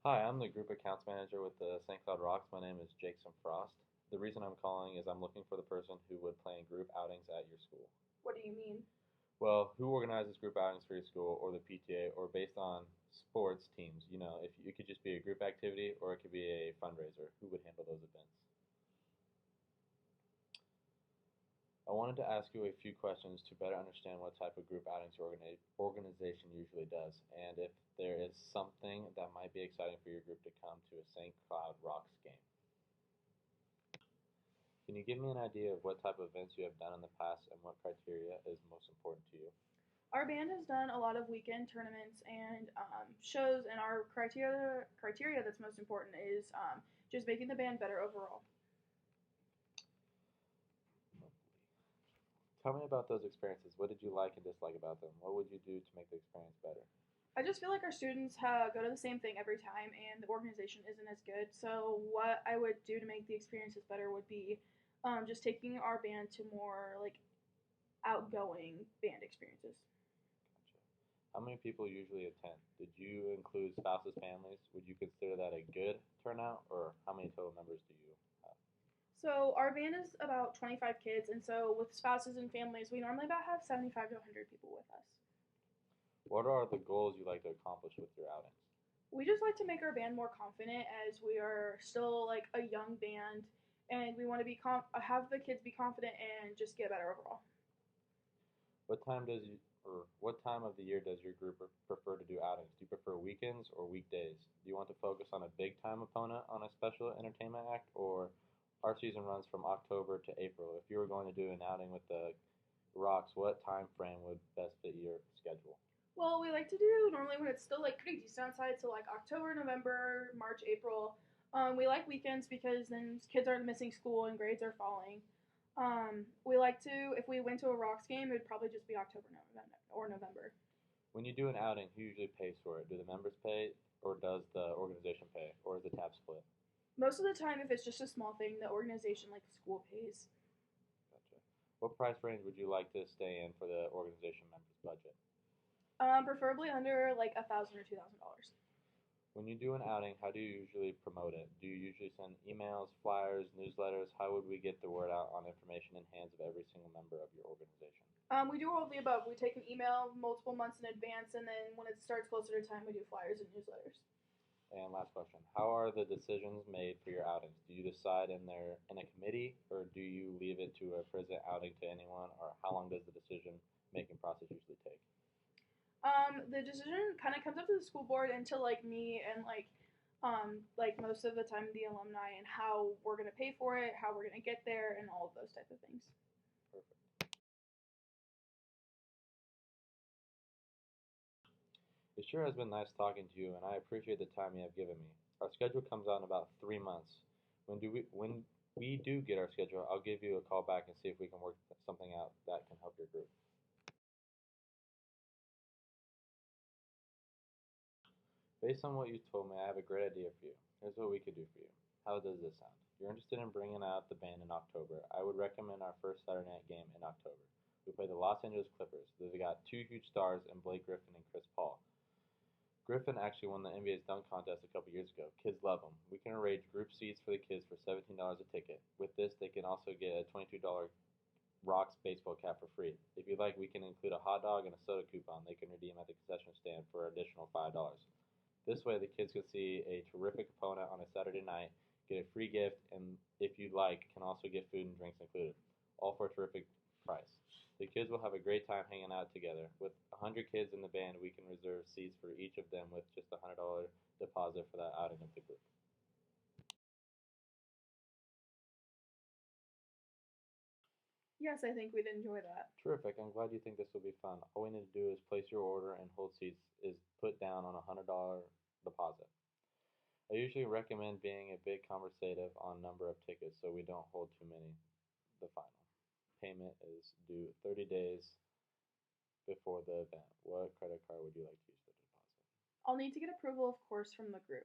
Hi, I'm the group accounts manager with the St. Cloud Rocks. My name is Jason Frost. The reason I'm calling is I'm looking for the person who would plan group outings at your school. What do you mean? Well, who organizes group outings for your school or the PTA or based on sports teams? You know, if it could just be a group activity or it could be a fundraiser. Who would handle those events? I wanted to ask you a few questions to better understand what type of group outings your organization usually does, and if there is something that might be exciting for your group to come to a St. Cloud Rocks game. Can you give me an idea of what type of events you have done in the past and what criteria is most important to you? Our band has done a lot of weekend tournaments and shows, and our criteria that's most important is just making the band better overall. Tell me about those experiences. What did you like and dislike about them? What would you do to make the experience better? I just feel like our students go to the same thing every time, and the organization isn't as good. So what I would do to make the experiences better would be just taking our band to more like outgoing band experiences. Gotcha. How many people usually attend? Did you include spouses, families? Would you consider that a good turnout, or how many total members do you have? So our band is about 25 kids, and so with spouses and families, we normally about have 75 to 100 people with us. What are the goals you like to accomplish with your outings? We just like to make our band more confident as we are still like a young band, and we want to have the kids be confident and just get better overall. What time of the year does your group prefer to do outings? Do you prefer weekends or weekdays? Do you want to focus on a big time opponent on a special entertainment act, or our season runs from October to April? If you were going to do an outing with the Rocks, what time frame would best fit your schedule? Well, we like to do normally when it's still like pretty decent outside, so like October, November, March, April. We like weekends because then kids aren't missing school and grades are falling. We like to if we went to a Rocks game, it would probably just be October, November, or November. When you do an outing, who usually pays for it? Do the members pay, or does the organization pay, or is the tab split? Most of the time, if it's just a small thing, the organization like the school pays. Gotcha. What price range would you like to stay in for the organization members' budget? Preferably under like $1,000 or $2,000. When you do an outing, how do you usually promote it? Do you usually send emails, flyers, newsletters? How would we get the word out on information in hands of every single member of your organization? We do all of the above. We take an email multiple months in advance, and then when it starts closer to time, we do flyers and newsletters. And last question: how are the decisions made for your outings? Do you decide in a committee, or do you leave it to a present outing to anyone? Or how long does the decision making process usually take? The decision kind of comes up to the school board and to like me and like most of the time the alumni and how we're gonna pay for it, how we're gonna get there, and all of those type of things. Perfect. It sure has been nice talking to you, and I appreciate the time you have given me. Our schedule comes out in about 3 months. When we do get our schedule, I'll give you a call back and see if we can work something out that can help your group. Based on what you told me, I have a great idea for you. Here's what we could do for you. How does this sound? You're interested in bringing out the band in October. I would recommend our first Saturday night game in October. We play the Los Angeles Clippers. They've got two huge stars in Blake Griffin and Chris Paul. Griffin actually won the NBA's dunk contest a couple years ago. Kids love him. We can arrange group seats for the kids for $17 a ticket. With this, they can also get a $22 Rocks baseball cap for free. If you'd like, we can include a hot dog and a soda coupon they can redeem at the concession stand for an additional $5. This way, the kids can see a terrific opponent on a Saturday night, get a free gift, and if you'd like, can also get food and drinks included, all for a terrific price. The kids will have a great time hanging out together. With 100 kids in the band, we can reserve seats for each of them with just a $100 deposit for that outing of the group. Yes, I think we'd enjoy that. Terrific. I'm glad you think this will be fun. All we need to do is place your order and hold seats is put down on a $100 deposit. I usually recommend being a bit conservative on number of tickets so we don't hold too many. The final payment is due 30 days before the event. What credit card would you like to use for the deposit? I'll need to get approval, of course, from the group.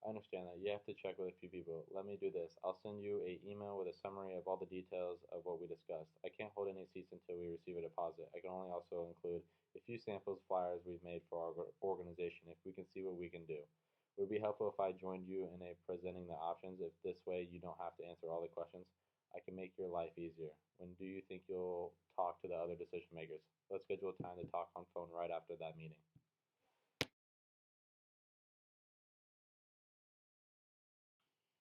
I understand that. You have to check with a few people. Let me do this. I'll send you an email with a summary of all the details of what we discussed. I can't hold any seats until we receive a deposit. I can only also include a few samples flyers we've made for our organization if we can see what we can do. Would it be helpful if I joined you in a presenting the options? If this way you don't have to answer all the questions, I can make your life easier. When do you think you'll talk to the other decision makers? Let's schedule a time to talk on phone right after that meeting.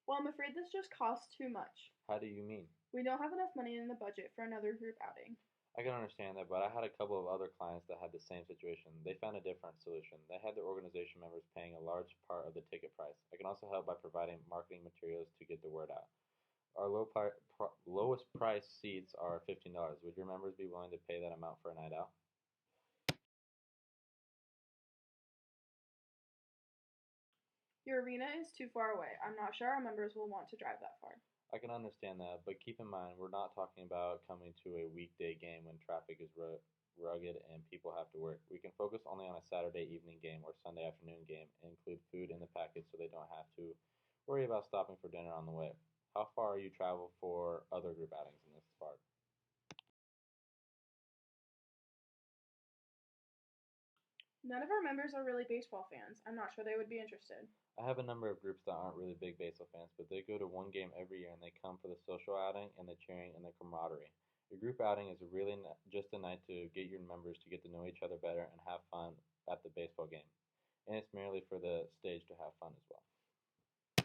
Well, I'm afraid this just costs too much. How do you mean? We don't have enough money in the budget for another group outing. I can understand that, but I had a couple of other clients that had the same situation. They found a different solution. They had their organization members paying a large part of the ticket price. I can also help by providing marketing materials to get the word out. Our lowest price seats are $15. Would your members be willing to pay that amount for a night out? Your arena is too far away. I'm not sure our members will want to drive that far. I can understand that, but keep in mind we're not talking about coming to a weekday game when traffic is rugged and people have to work. We can focus only on a Saturday evening game or Sunday afternoon game and include food in the package so they don't have to worry about stopping for dinner on the way. How far are you travel for other group outings in this part? None of our members are really baseball fans. I'm not sure they would be interested. I have a number of groups that aren't really big baseball fans, but they go to one game every year and they come for the social outing and the cheering and the camaraderie. Your group outing is really just a night to get your members to get to know each other better and have fun at the baseball game. And it's merely for the stage to have fun as well.